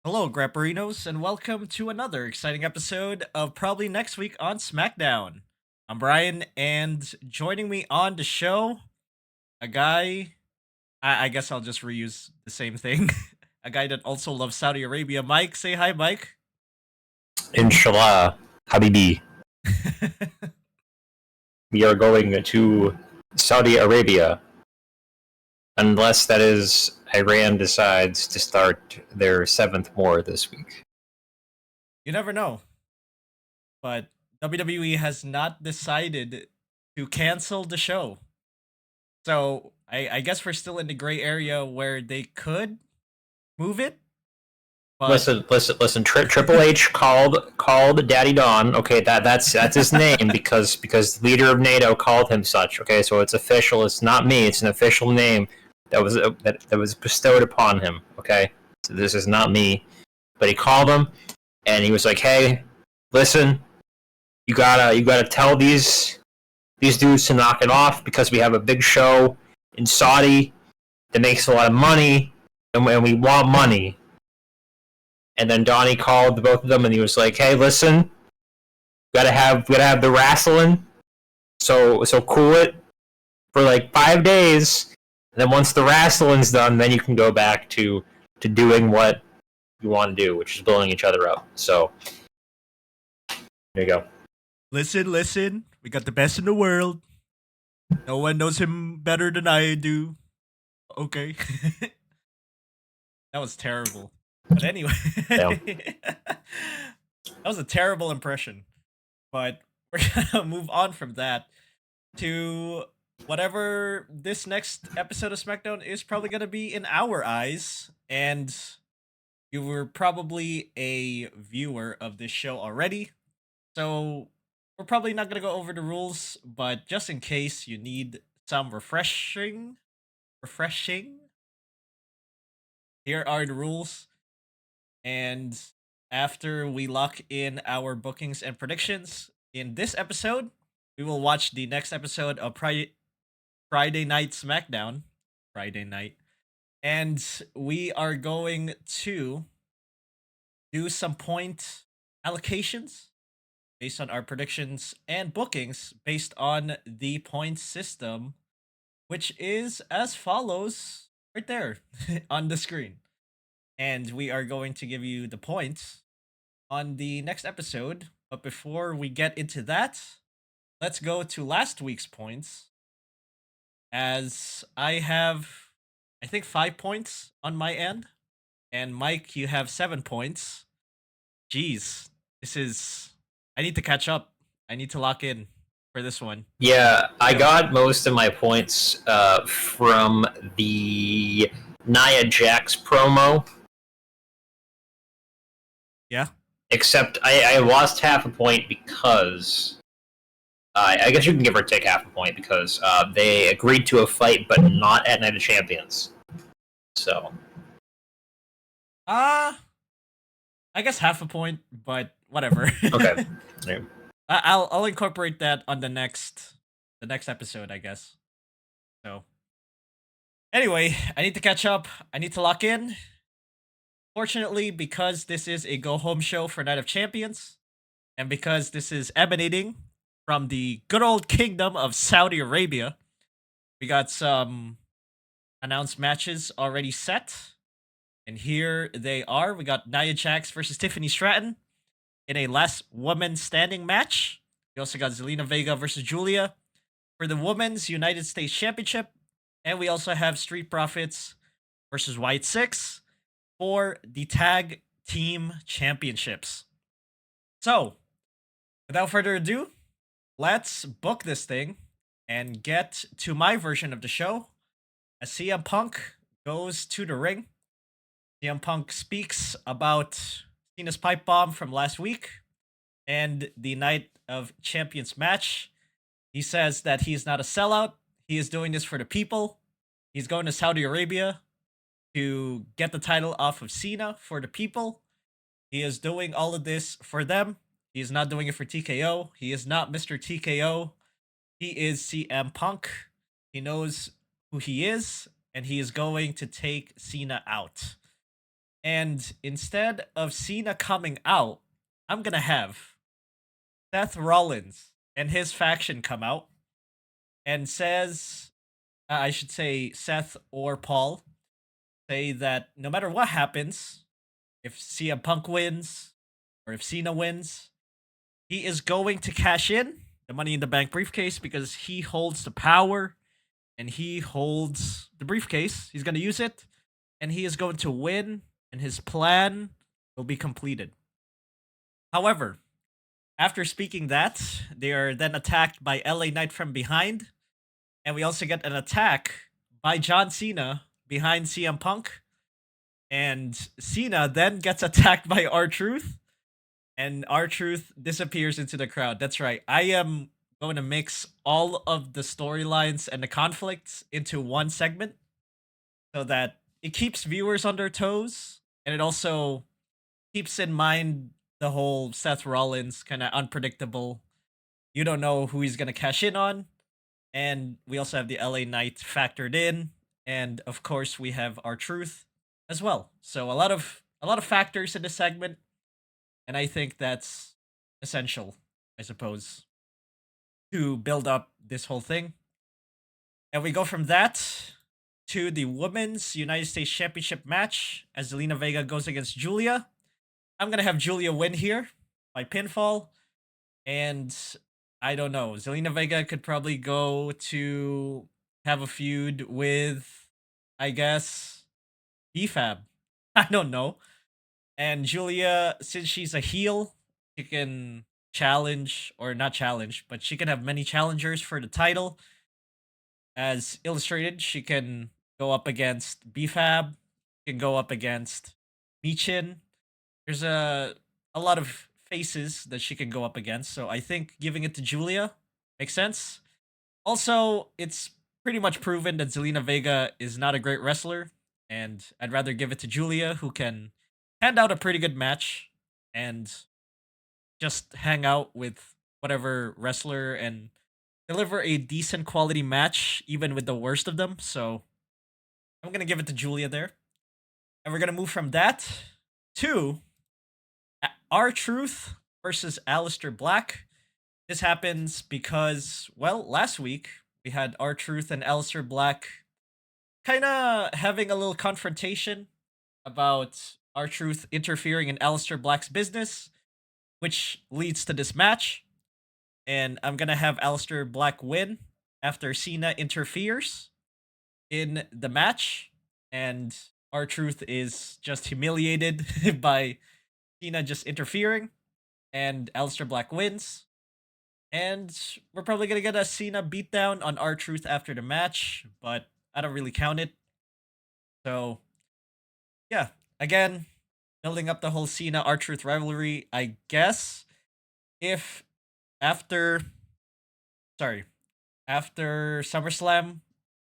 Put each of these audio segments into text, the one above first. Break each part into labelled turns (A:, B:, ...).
A: Hello, Grapperinos, and welcome to another exciting episode of Probably Next Week on Smackdown. I'm Bryon, and joining me on the show, a guy, I guess I'll just reuse the same thing, a guy that also loves Saudi Arabia. Mike, say hi, Mike.
B: Inshallah, Habibi, we are going to Saudi Arabia, unless that is Iran decides to start their seventh war this week.
A: You never know, but WWE has not decided to cancel the show. So I guess we're still in the gray area where they could move it. But
B: Listen. Triple H called Daddy Don. Okay, that's his name because the leader of NATO called him such. Okay, so it's official. It's not me. It's an official name that was bestowed upon him. Okay, so this is not me, but he called him and he was like, "Hey, listen, you gotta tell these dudes to knock it off because we have a big show in Saudi that makes a lot of money and we want money." And then Donnie called both of them and he was like, "Hey, listen, gotta have the wrestling. So cool it for like 5 days. And then once the wrestling's done, then you can go back to doing what you want to do, which is building each other up." So there you go.
A: listen, we got the best in the world. No one knows him better than I do. Okay. That was terrible. But anyway, that was a terrible impression. But we're gonna move on from that to whatever this next episode of SmackDown is probably gonna be in our eyes. And you were probably a viewer of this show already, so we're probably not gonna go over the rules. But just in case you need some refreshing, here are the rules. And after we lock in our bookings and predictions in this episode, we will watch the next episode of Friday Night SmackDown. Friday night. And we are going to do some point allocations based on our predictions and bookings based on the point system, which is as follows right there on the screen. And we are going to give you the points on the next episode. But before we get into that, let's go to last week's points. As I have, I think, 5 points on my end. And Mike, you have 7 points. Jeez, this is. I need to catch up. I need to lock in for this one.
B: Yeah, I got most of my points from the Nia Jax promo.
A: Yeah.
B: Except I lost half a point because I guess you can give or take half a point because they agreed to a fight, but not at Night of Champions. So,
A: I guess half a point, but whatever.
B: okay. Yeah.
A: I'll incorporate that on the next episode, I guess. So anyway, I need to catch up. I need to lock in. Fortunately, because this is a go home show for Night of Champions, and because this is emanating from the good old kingdom of Saudi Arabia, we got some announced matches already set. And here they are. We got Nia Jax versus Tiffany Stratton in a last woman standing match. We also got Zelina Vega versus Julia for the Women's United States Championship. And we also have Street Profits versus Wyatt 6 for the Tag Team Championships. So, without further ado, let's book this thing and get to my version of the show as CM Punk goes to the ring. CM Punk speaks about Cena's pipe bomb from last week and the Night of Champions match. He says that he's not a sellout. He is doing this for the people. He's going to Saudi Arabia to get the title off of Cena for the people. He is doing all of this for them. He is not doing it for TKO. He is not Mr. TKO. He is CM Punk. He knows who he is, and he is going to take Cena out. And instead of Cena coming out, I'm gonna have Seth Rollins and his faction come out and says, I should say Seth or Paul, say that no matter what happens, if CM Punk wins or if Cena wins, he is going to cash in the Money in the Bank briefcase because he holds the power and he holds the briefcase. He's going to use it and he is going to win, and his plan will be completed. However, after speaking that, they are then attacked by LA Knight from behind, and we also get an attack by John Cena behind CM Punk, and Cena then gets attacked by R-Truth, and R-Truth disappears into the crowd. That's right. I am going to mix all of the storylines and the conflicts into one segment so that it keeps viewers on their toes, and it also keeps in mind the whole Seth Rollins kind of unpredictable. You don't know who he's going to cash in on. And we also have the LA Knight factored in, and of course we have R-Truth as well. So a lot of factors in this segment, and I think that's essential, I suppose, to build up this whole thing. And we go from that to the Women's United States Championship match as Zelina Vega goes against Julia. I'm gonna have Julia win here by pinfall, and I don't know. Zelina Vega could probably go to have a feud with, I guess, BFAB. I don't know. And Julia, since she's a heel, she can challenge, or not challenge, but she can have many challengers for the title. As illustrated, she can go up against BFAB, can go up against Michin. There's a lot of faces that she can go up against, so I think giving it to Julia makes sense. Also, it's pretty much proven that Zelina Vega is not a great wrestler, and I'd rather give it to Julia, who can hand out a pretty good match and just hang out with whatever wrestler and deliver a decent quality match, even with the worst of them. So I'm gonna give it to Julia there. And we're gonna move from that to R-Truth versus Aleister Black. This happens because, well, last week we had R-Truth and Aleister Black kind of having a little confrontation about R-Truth interfering in Aleister Black's business, which leads to this match. And I'm gonna have Aleister Black win after Cena interferes in the match, and R-Truth is just humiliated by Cena just interfering, and Aleister Black wins. And we're probably gonna get a Cena beatdown on R-Truth after the match, but I don't really count it. So yeah, again, building up the whole Cena R-Truth rivalry. I guess if after sorry, after SummerSlam,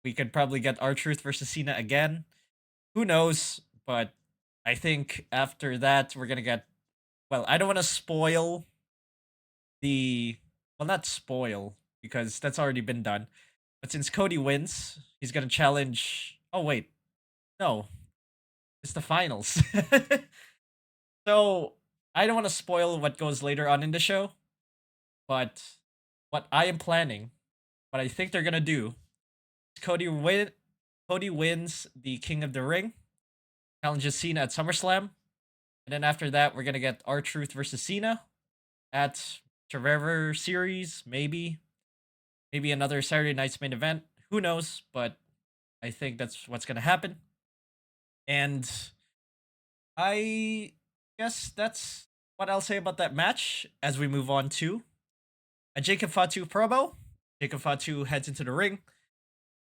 A: we could probably get R-Truth versus Cena again. Who knows? But I think after that we're gonna get, well, I don't want to spoil the, well, not spoil because that's already been done. But since Cody wins, he's gonna challenge. Oh wait, no, it's the finals. So I don't want to spoil what goes later on in the show, but what I am planning, what I think they're gonna do, is Cody wins the King of the Ring, challenges Cena at SummerSlam, and then after that we're gonna get R-Truth versus Cena at Survivor Series, maybe another Saturday Night's Main Event. Who knows? But I think that's what's gonna happen, and I guess that's what I'll say about that match as we move on to a Jacob Fatu promo. Jacob Fatu heads into the ring,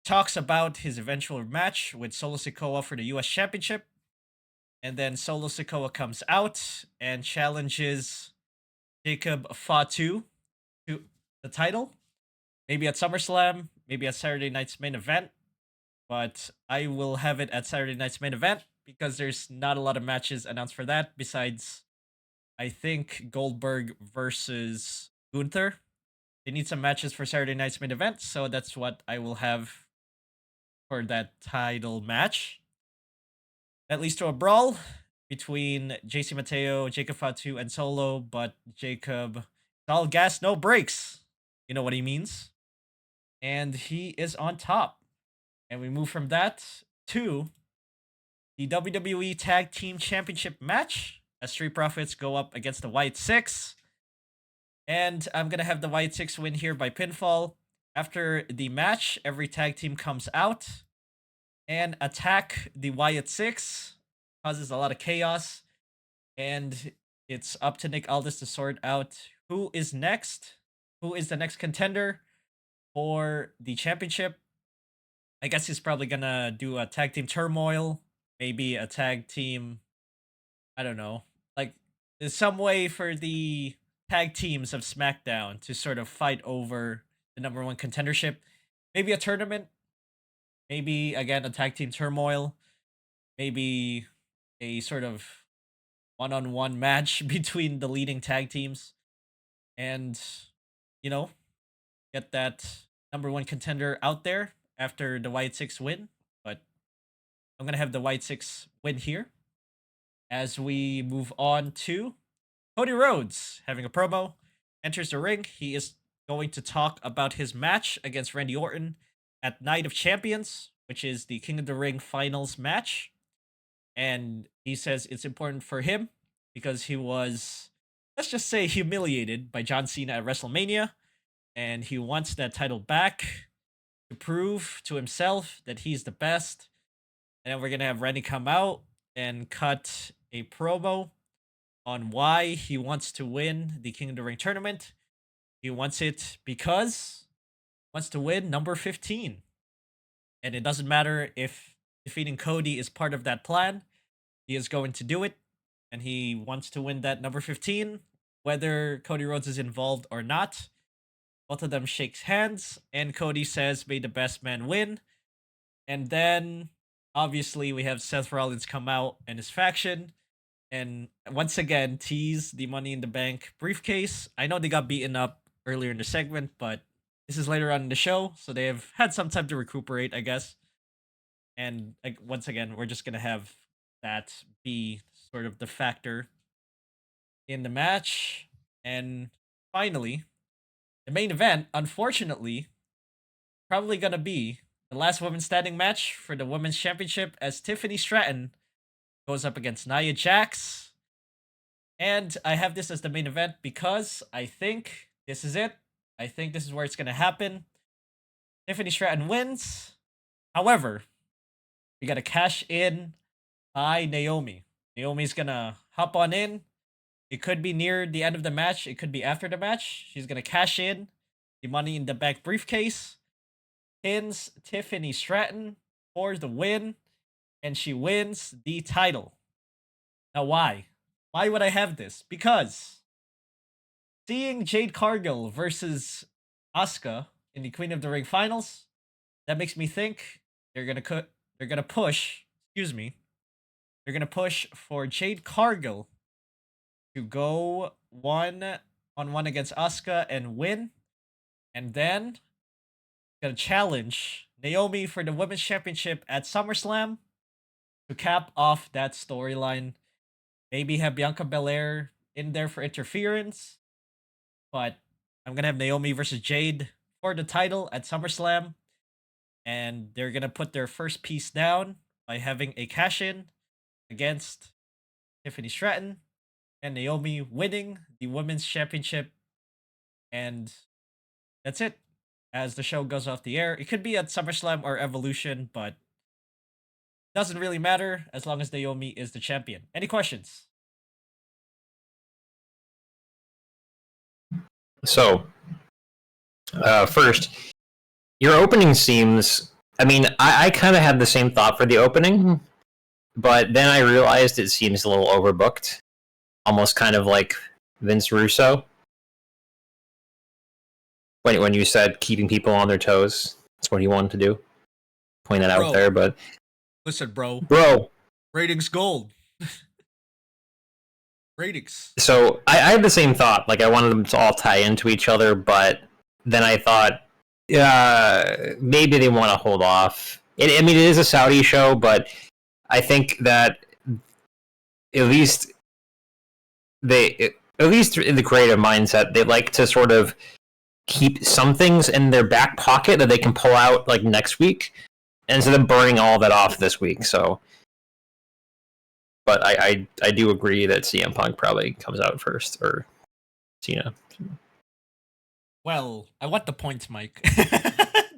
A: talks about his eventual match with Solo Sikoa for the US Championship, and then Solo Sikoa comes out and challenges Jacob Fatu to the title. Maybe at SummerSlam, maybe at Saturday Night's Main Event, but I will have it at Saturday Night's Main Event because there's not a lot of matches announced for that besides, I think, Goldberg versus Gunther. They need some matches for Saturday Night's Main Event, so that's what I will have for that title match. That leads to a brawl. between JC Mateo, Jacob Fatu, and Solo, but Jacob, all gas, no brakes. You know what he means. And he is on top. And we move from that to the WWE Tag Team Championship match as Street Profits go up against the Wyatt Six. And I'm going to have the Wyatt Six win here by pinfall. After the match, every tag team comes out and attack the Wyatt Six. Causes a lot of chaos. And it's up to Nick Aldis to sort out who is next. Who is the next contender for the championship. I guess he's probably going to do a tag team turmoil. Maybe a tag team, I don't know. Like, there's some way for the tag teams of Smackdown to sort of fight over the number one contendership. Maybe a tournament. Maybe, again, a tag team turmoil. Maybe a sort of one-on-one match between the leading tag teams. And, you know, get that number one contender out there after the Wyatt Six win. But I'm going to have the Wyatt Six win here. As we move on to Cody Rhodes having a promo, enters the ring. He is going to talk about his match against Randy Orton at Night of Champions, which is the King of the Ring finals match. And he says it's important for him because he was, let's just say, humiliated by John Cena at WrestleMania. And he wants that title back to prove to himself that he's the best. And then we're going to have Randy come out and cut a promo on why he wants to win the King of the Ring tournament. He wants it because he wants to win number 15. And it doesn't matter if defeating Cody is part of that plan. He is going to do it. And he wants to win that number 15, whether Cody Rhodes is involved or not. Both of them shakes hands, and Cody says, "May the best man win." And then, obviously, we have Seth Rollins come out and his faction, and once again, tease the Money in the Bank briefcase. I know they got beaten up earlier in the segment, but this is later on in the show, so they have had some time to recuperate, I guess. And once again, we're just going to have that be sort of the factor in the match. And finally, the main event, unfortunately, probably going to be the last women's standing match for the women's championship as Tiffany Stratton goes up against Nia Jax. And I have this as the main event because I think this is it. I think this is where it's going to happen. Tiffany Stratton wins. However, we got to cash in by Naomi. Naomi's going to hop on in. It could be near the end of the match. It could be after the match. She's going to cash in the Money in the Bank briefcase. Pins Tiffany Stratton for the win. And she wins the title. Now, why? Why would I have this? Because seeing Jade Cargill versus Asuka in the Queen of the Ring finals, that makes me think they're gonna push. Excuse me. They're gonna push for Jade Cargill to go 1-on-1 against Asuka and win, and then gonna challenge Naomi for the Women's Championship at SummerSlam to cap off that storyline. Maybe have Bianca Belair in there for interference, but I'm gonna have Naomi versus Jade for the title at SummerSlam, and they're gonna put their first piece down by having a cash-in against Tiffany Stratton, and Naomi winning the Women's Championship. And that's it. As the show goes off the air, it could be at SummerSlam or Evolution, but doesn't really matter as long as Naomi is the champion. Any questions?
B: So, first, your opening seems. I mean, I kind of had the same thought for the opening, but then I realized it seems a little overbooked. Almost kind of like Vince Russo. When you said keeping people on their toes, that's what he wanted to do. Point that out there, but
A: Listen, bro. Ratings gold. Ratings.
B: So I had the same thought. Like, I wanted them to all tie into each other, but then I thought, maybe they want to hold off. I mean, it is a Saudi show, but I think that at least at least in the creative mindset, they like to sort of keep some things in their back pocket that they can pull out like next week, instead of burning all of that off this week. So, but I do agree that CM Punk probably comes out first, or Cena.
A: Well, I want the points, Mike.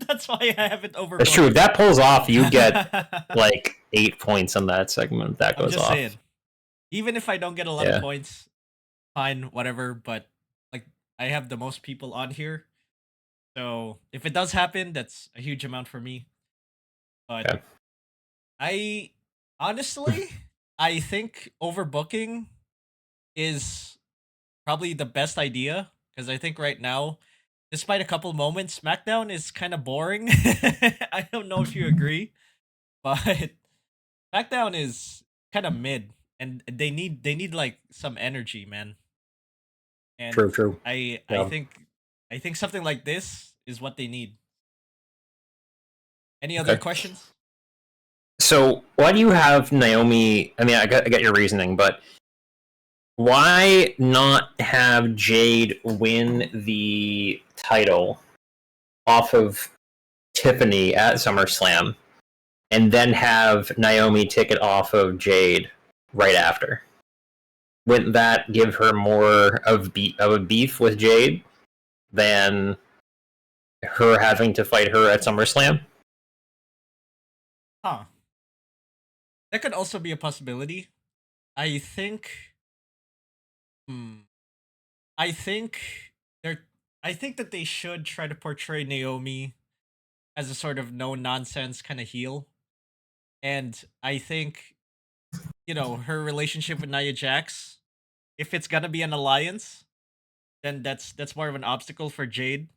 A: That's why I haven't overbooked.
B: That's true. If that pulls off, you get like 8 points on that segment. If that goes off.
A: Saying, even if I don't get a lot of points, fine, whatever. But like, I have the most people on here, so if it does happen, that's a huge amount for me. But I honestly, I think overbooking is probably the best idea, because I think right now, despite a couple moments, Smackdown is kind of boring. I don't know if you agree, but Smackdown is kind of mid, and they need like some energy, man. And
B: true.
A: I think something like this is what they need. Any other questions?
B: So why do you have Naomi? I mean, I get your reasoning, but why not have Jade win the title off of Tiffany at SummerSlam, and then have Naomi take it off of Jade right after? Wouldn't that give her more of a beef with Jade than her having to fight her at SummerSlam?
A: Huh. That could also be a possibility. I think. I think that they should try to portray Naomi as a sort of no nonsense kind of heel, and I think, her relationship with Nia Jax, if it's gonna be an alliance, then that's more of an obstacle for Jade.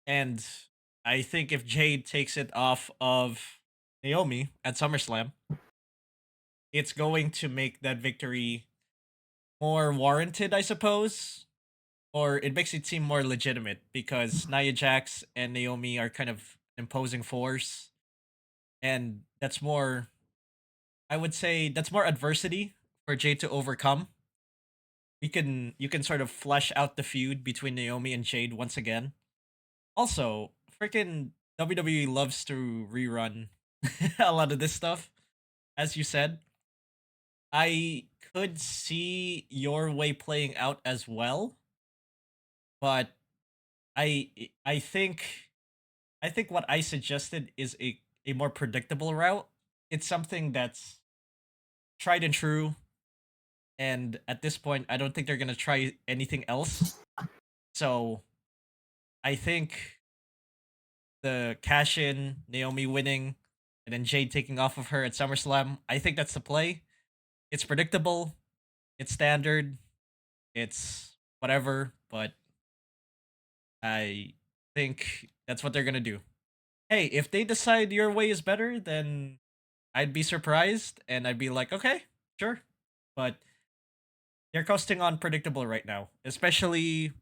A: And I think if Jade takes it off of Naomi at SummerSlam, it's going to make that victory more warranted, I suppose. Or it makes it seem more legitimate, because Nia Jax and Naomi are kind of imposing force. And that's more, I would say, that's more adversity for Jade to overcome. You can sort of flesh out the feud between Naomi and Jade once again. Also, freaking WWE loves to rerun a lot of this stuff, as you said. I could see your way playing out as well, but I I think I think what I suggested is a more predictable route. It's something that's tried and true, and at this point, I don't think they're gonna try anything else. So, I think the cash in, Naomi winning, and then Jade taking off of her at SummerSlam, I think that's the play. It's predictable, it's standard, it's whatever, but I think that's what they're gonna do. Hey, if they decide your way is better, then I'd be surprised, and I'd be like, okay, sure. But they're coasting on predictable right now, especially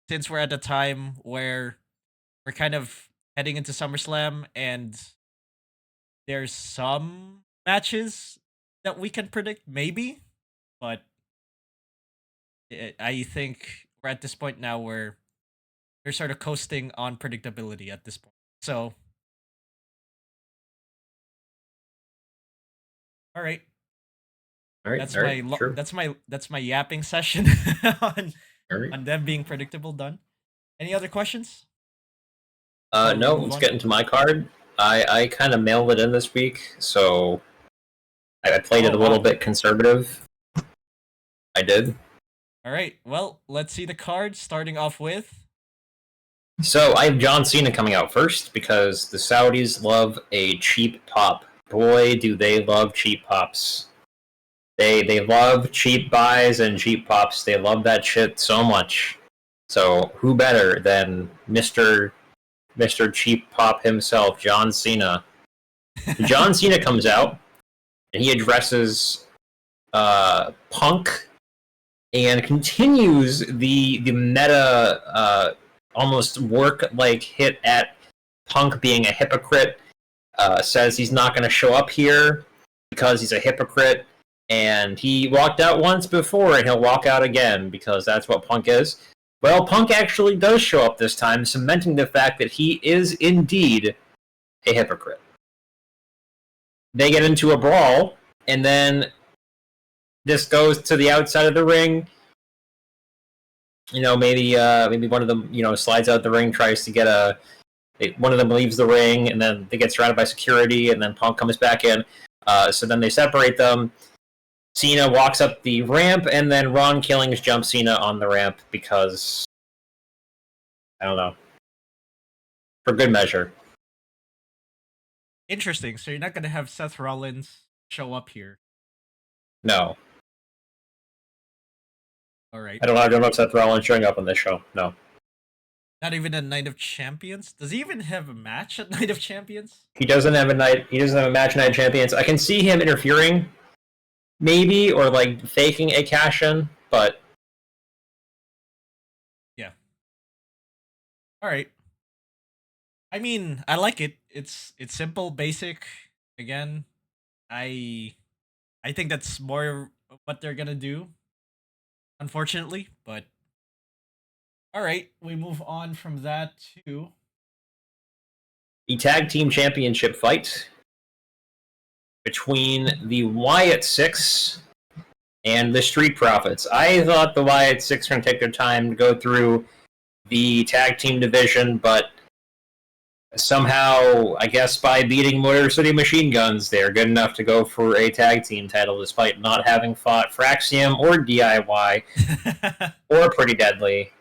A: since we're at a time where we're kind of heading into SummerSlam, and there's some matches that we can predict, maybe, but I think we're at this point now where they're sort of coasting on predictability at this point. So, all right. That's my yapping session on them being predictable done. Any other questions?
B: No, let's get into my card. I kind of mailed it in this week, so I played it a little bit conservative. I did.
A: All right. Well, let's see the card, starting off with.
B: So I have John Cena coming out first, because the Saudis love a cheap pop. Boy, do they love cheap pops. They love cheap buys and cheap pops. They love that shit so much. So who better than Mr. Cheap Pop himself, John Cena? John Cena comes out, and he addresses Punk, and continues the meta almost work like hit at Punk being a hypocrite. Says he's not going to show up here because he's a hypocrite, And he walked out once before, and he'll walk out again, because that's what Punk is. Well, Punk actually does show up this time, cementing the fact that he is indeed a hypocrite. They get into a brawl, and then this goes to the outside of the ring. Maybe one of them, slides out the ring, tries to get one of them leaves the ring, and then they get surrounded by security, and then Punk comes back in. So then they separate them. Cena walks up the ramp, and then Ron Killings jumps Cena on the ramp because, I don't know, for good measure.
A: Interesting. So you're not going to have Seth Rollins show up here?
B: No.
A: All right.
B: I don't know if Seth Rollins showing up on this show. No.
A: Not even a Night of Champions? Does he even have a match at Night of Champions?
B: He doesn't have a match at Night of Champions. I can see him interfering, maybe, or like faking a cash-in, but
A: yeah. All right. I mean, I like it. It's simple, basic. Again, I think that's more what they're gonna do, unfortunately. But all right, we move on from that to
B: the Tag Team Championship fight between the Wyatt Six and the Street Profits. I thought the Wyatt Six were going to take their time to go through the tag team division, but somehow, I guess by beating Motor City Machine Guns, they're good enough to go for a tag team title despite not having fought Fraxium or DIY or Pretty Deadly.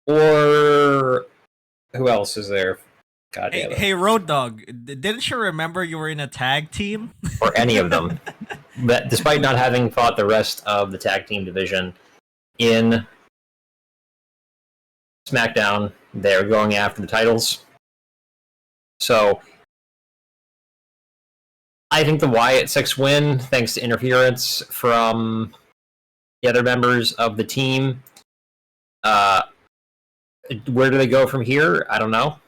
B: Or who else is there? God damn it.
A: Hey, Road Dogg, didn't you remember you were in a tag team?
B: Or any of them. But despite not having fought the rest of the tag team division in Smackdown, they're going after the titles. So I think the Wyatt Six win, thanks to interference from the other members of the team. Where do they go from here? I don't know.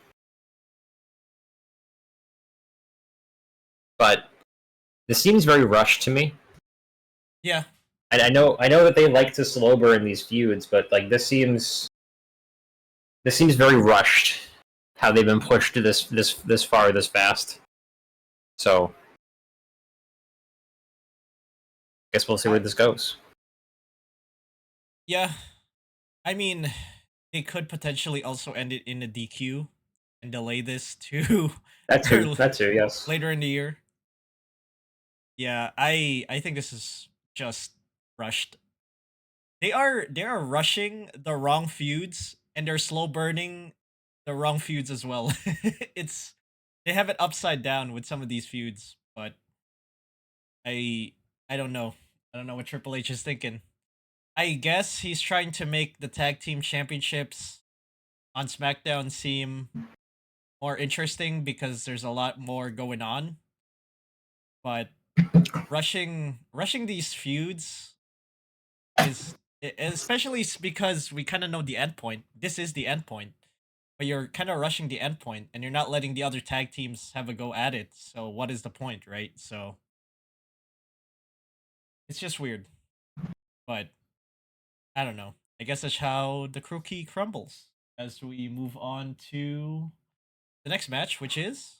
B: But this seems very rushed to me.
A: Yeah.
B: I know that they like to slow burn these feuds, but like this seems very rushed. How they've been pushed to this far, this fast. So, I guess we'll see where this goes.
A: Yeah, I mean, they could potentially also end it in a DQ and delay this to
B: That's too, yes.
A: later in the year. Yeah, I think this is just rushed. They are rushing the wrong feuds, and they're slow burning the wrong feuds as well. They have it upside down with some of these feuds, but I don't know. I don't know what Triple H is thinking. I guess he's trying to make the tag team championships on SmackDown seem more interesting because there's a lot more going on. But rushing these feuds is, especially because we kind of know the end point. This is the end point, but you're kind of rushing the end point, and you're not letting the other tag teams have a go at it. So what is the point, right? So it's just weird. But I don't know. I guess that's how the cookie crumbles. As we move on to the next match, which is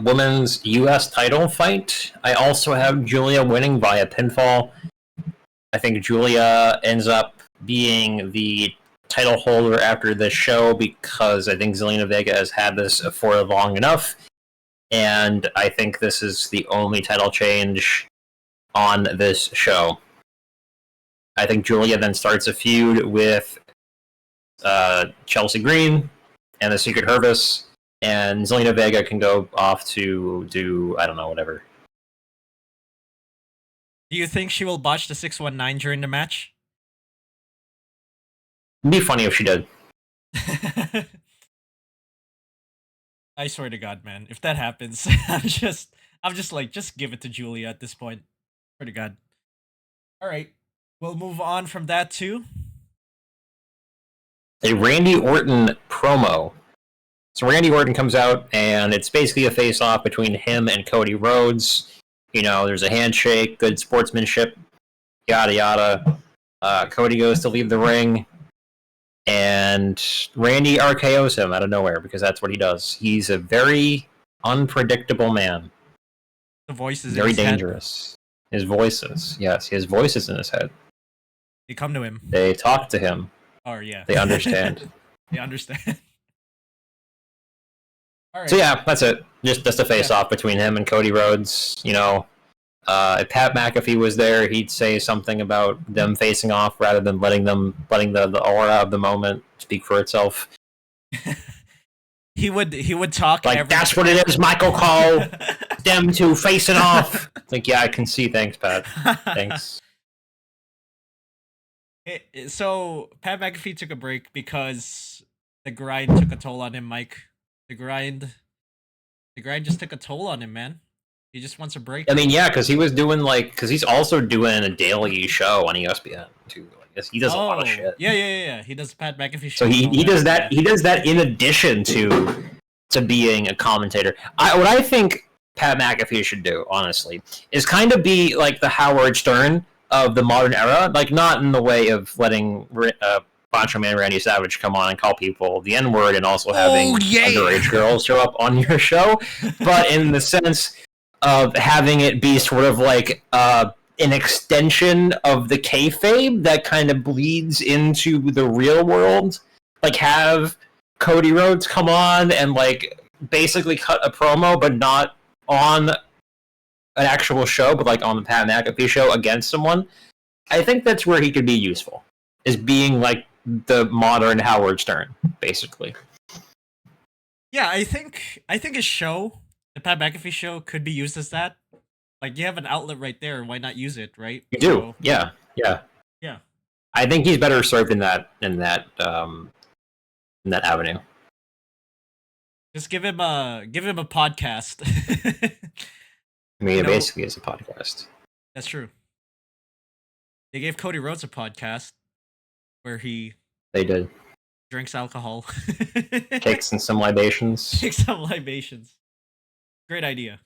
B: Women's U.S. title fight. I also have Julia winning via pinfall. I think Julia ends up being the title holder after this show because I think Zelina Vega has had this for long enough, and I think this is the only title change on this show. I think Julia then starts a feud with Chelsea Green and the Secret Hervis, and Zelina Vega can go off to do, I don't know, whatever.
A: Do you think she will botch the 619 during the match?
B: It'd be funny if she did.
A: I swear to God, man, if that happens, I'm just like, just give it to Julia at this point. Swear to God. All right, we'll move on from that too.
B: A Randy Orton promo. So Randy Orton comes out, and it's basically a face-off between him and Cody Rhodes. There's a handshake, good sportsmanship, yada yada. Cody goes to leave the ring, and Randy RKO's him out of nowhere because that's what he does. He's a very unpredictable man.
A: The voices
B: very
A: in his
B: dangerous. Head. His voices, yes, his voices in his head.
A: They come to him.
B: They talk to him.
A: Oh yeah.
B: They understand.
A: They understand. All right.
B: So yeah, that's it. Just a face off between him and Cody Rhodes. If Pat McAfee was there, he'd say something about them facing off rather than letting the aura of the moment speak for itself.
A: He would talk
B: like that's what it is, Michael Cole. Them two facing off. It's like, yeah, I can see. Thanks, Pat. Thanks.
A: So Pat McAfee took a break because the grind took a toll on him, Mike. The grind just took a toll on him, man. He just wants a break.
B: I mean, yeah, because he's also doing a daily show on ESPN too. He does a lot of shit.
A: Yeah. He does Pat McAfee show.
B: So he does that. He does that in addition to being a commentator. What I think Pat McAfee should do, honestly, is kind of be like the Howard Stern of the modern era. Like, not in the way of letting Macho Man Randy Savage come on and call people the N-word and also having underage girls show up on your show, but in the sense of having it be sort of like an extension of the kayfabe that kind of bleeds into the real world. Like, have Cody Rhodes come on and like basically cut a promo, but not on an actual show, but like on the Pat McAfee show against someone. I think that's where he could be useful, is being like the modern Howard Stern, basically.
A: Yeah, I think his show, the Pat McAfee show, could be used as that. Like, you have an outlet right there, why not use it, right?
B: You do, yeah. I think he's better served in that avenue.
A: Just give him a podcast.
B: I mean, it basically is a podcast.
A: That's true. They gave Cody Rhodes a podcast where
B: they did
A: drinks alcohol,
B: takes in some libations.
A: Great idea.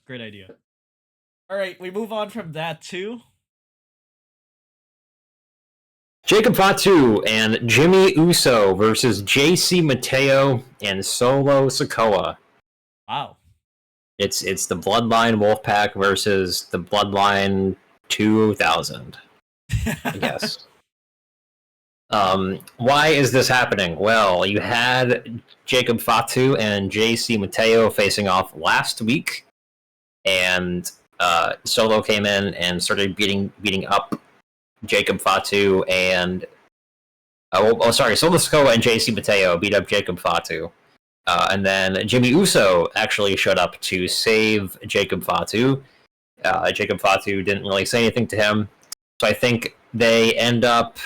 A: All right, we move on from that to
B: Jacob Fatu and Jimmy Uso versus JC Mateo and Solo Sikoa.
A: Wow.
B: It's the Bloodline Wolfpack versus the Bloodline 2000, I guess. Why is this happening? Well, you had Jacob Fatu and JC Mateo facing off last week, and Solo came in and started beating up Jacob Fatu and Solo Sikoa and JC Mateo beat up Jacob Fatu. And then Jimmy Uso actually showed up to save Jacob Fatu. Jacob Fatu didn't really say anything to him. So I think they end up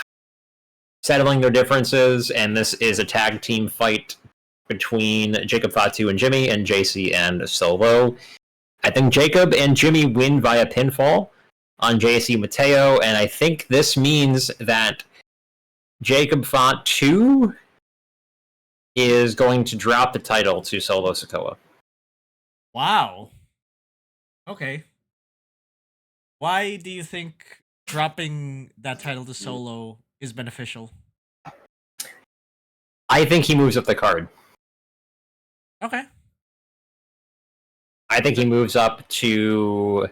B: settling their differences, and this is a tag team fight between Jacob Fatu and Jimmy, and JC and Solo. I think Jacob and Jimmy win via pinfall on JC Mateo, and I think this means that Jacob Fatu is going to drop the title to Solo Sikoa.
A: Wow. Okay. Why do you think dropping that title to Solo is beneficial?
B: I think he moves up the card.
A: Okay.
B: I think he moves up to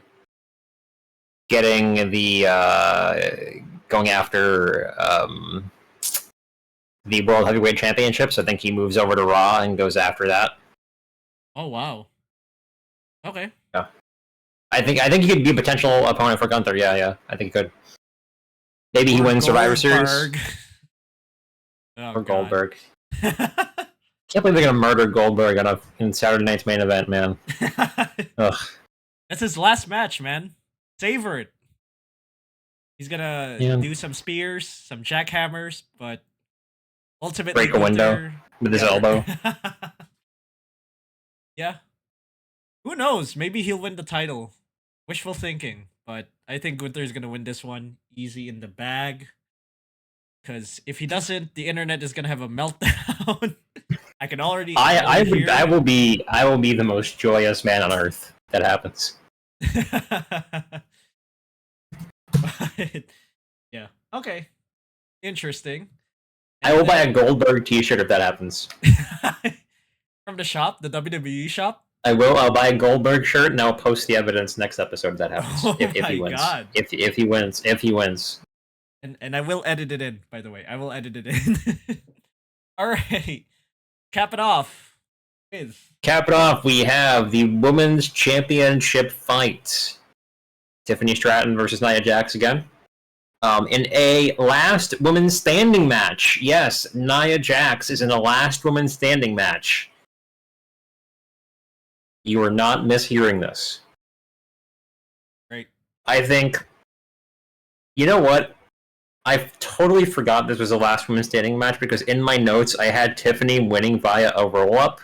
B: getting the going after the World Heavyweight Championships. I think he moves over to Raw and goes after that.
A: Oh wow. Okay.
B: Yeah. I think he could be a potential opponent for Gunther. Yeah. I think he could. Maybe he wins Survivor Series. Or Goldberg. Can't believe they're gonna murder Goldberg in Saturday Night's main event, man. Ugh.
A: That's his last match, man. Savor it. He's gonna do some spears, some jackhammers, but ultimately
B: break a window with his elbow.
A: Yeah. Who knows? Maybe he'll win the title. Wishful thinking, but I think Gunther's gonna win this one easy in the bag. Because if he doesn't, the internet is gonna have a meltdown. I can already. I will be the most joyous man on earth that happens. But, yeah. Okay. Interesting.
B: I
A: And
B: will buy a
A: then
B: Goldberg T-shirt if that happens.
A: from the shop, the WWE shop.
B: I will. I'll buy a Goldberg shirt and I'll post the evidence next episode if that happens.
A: Oh
B: If he
A: my
B: wins.
A: god.
B: If he wins. If he wins.
A: And I will edit it in, by the way. I will edit it in. All right. Cap it off with
B: Cap it off, we have the Women's Championship fight. Tiffany Stratton versus Nia Jax again. In a last woman standing match. Yes, Nia Jax is in a last woman standing match. You are not mishearing this.
A: great.
B: I think. You know what? I totally forgot this was a last woman standing match because in my notes I had Tiffany winning via a roll up.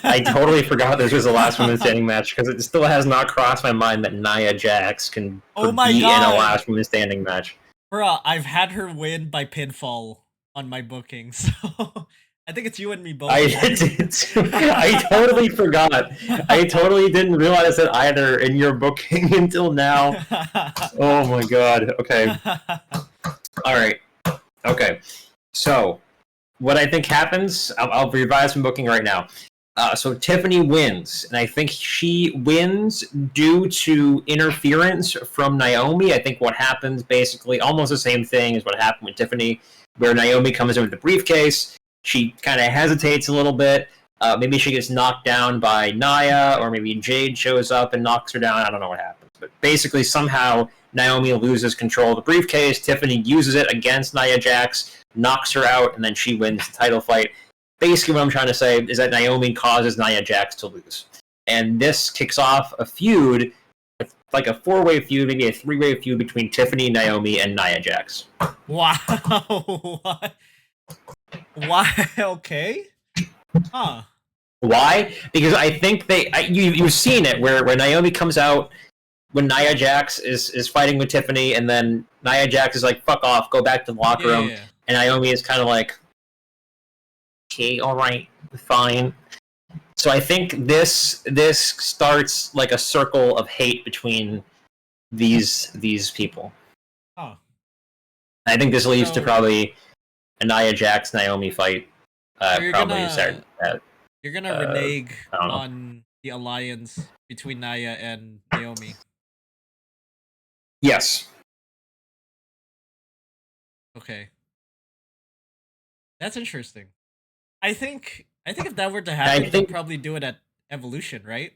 B: I totally forgot this was a last woman standing match because it still has not crossed my mind that Nia Jax can
A: Oh my
B: be in a
A: God.
B: last woman standing match.
A: Bruh, I've had her win by pinfall on my booking, so I think it's you and me both.
B: I did too. I totally forgot. I totally didn't realize that either in your booking until now. Oh my god. Okay. All right. Okay. So, what I think happens, I'll revise some booking right now. So Tiffany wins, and I think she wins due to interference from Naomi. I think what happens basically almost the same thing as what happened with Tiffany, where Naomi comes in with the briefcase. She kind of hesitates a little bit. Maybe she gets knocked down by Nia, or maybe Jade shows up and knocks her down. I don't know what happens. But basically, somehow, Naomi loses control of the briefcase. Tiffany uses it against Nia Jax, knocks her out, and then she wins the title fight. Basically, what I'm trying to say is that Naomi causes Nia Jax to lose. And this kicks off a feud, like a four-way feud, maybe a three-way feud between Tiffany, Naomi, and Nia Jax.
A: Wow. What? Why? Okay. Huh.
B: Why? Because I think you've seen it where Naomi comes out when Nia Jax is fighting with Tiffany, and then Nia Jax is like, fuck off, go back to the locker room.
A: Yeah.
B: And Naomi is kind of like, okay, all right, fine. So I think this starts like a circle of hate between these people.
A: Huh.
B: I think this leads to probably a Nia Jax Naomi fight.
A: So you're
B: probably
A: you're gonna renege
B: I don't know.
A: on the alliance between Nia and Naomi.
B: Yes.
A: Okay. That's interesting. I think if that were to happen, they'll probably do it at Evolution, right?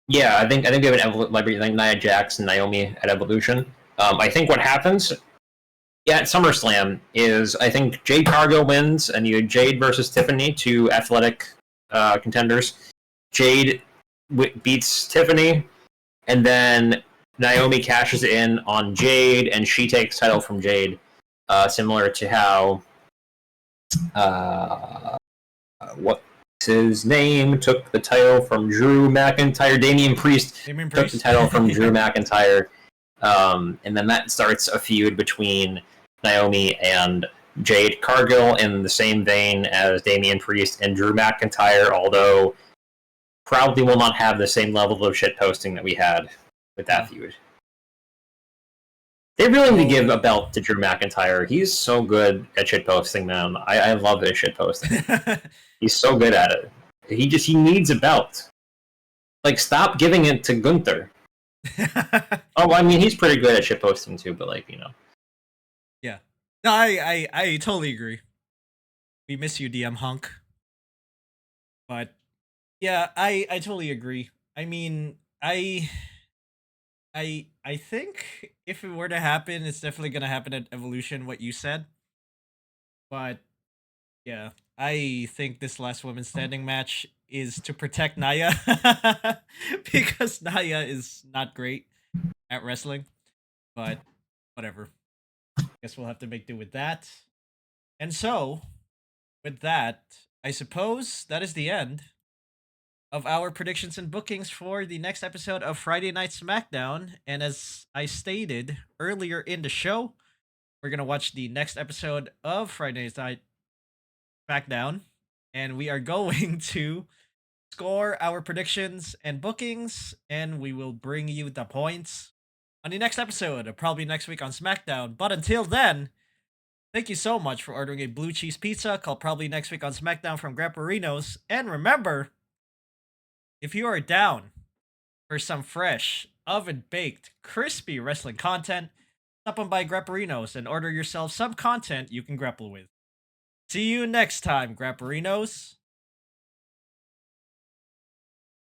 B: Yeah, I think we have an like Nia Jax and Naomi at Evolution. I think what happens, at SummerSlam is I think Jade Cargill wins, and you had Jade versus Tiffany, two athletic contenders. Jade beats Tiffany, and then Naomi cashes in on Jade, and she takes title from Jade, similar to how what's his name took the title from Drew McIntyre. Damian Priest took the title from Drew McIntyre, and then that starts a feud between Naomi and Jade Cargill in the same vein as Damian Priest and Drew McIntyre, although probably will not have the same level of shitposting that we had with that feud. They really need to give a belt to Drew McIntyre. He's so good at shitposting, man. I love his shitposting. He's so good at it. He needs a belt. Like, stop giving it to Gunther. Oh, I mean, he's pretty good at shitposting too, but like, you know.
A: Yeah. No, I totally agree. We miss you, DM Hunk. But yeah, I totally agree. I mean, I think if it were to happen, it's definitely gonna happen at Evolution, what you said. But yeah, I think this last woman standing match is to protect Nia because Nia is not great at wrestling. But whatever. Guess we'll have to make do with that. And so, with that, I suppose that is the end of our predictions and bookings for the next episode of Friday Night Smackdown. And as I stated earlier in the show, we're going to watch the next episode of Friday Night Smackdown. And we are going to score our predictions and bookings, and we will bring you the points on the next episode, or probably next week on SmackDown. But until then, thank you so much for ordering a blue cheese pizza called probably next week on SmackDown from Grapperinos. And remember, if you are down for some fresh, oven-baked, crispy wrestling content, stop on by Grapperinos and order yourself some content you can grapple with. See you next time, Grapperinos.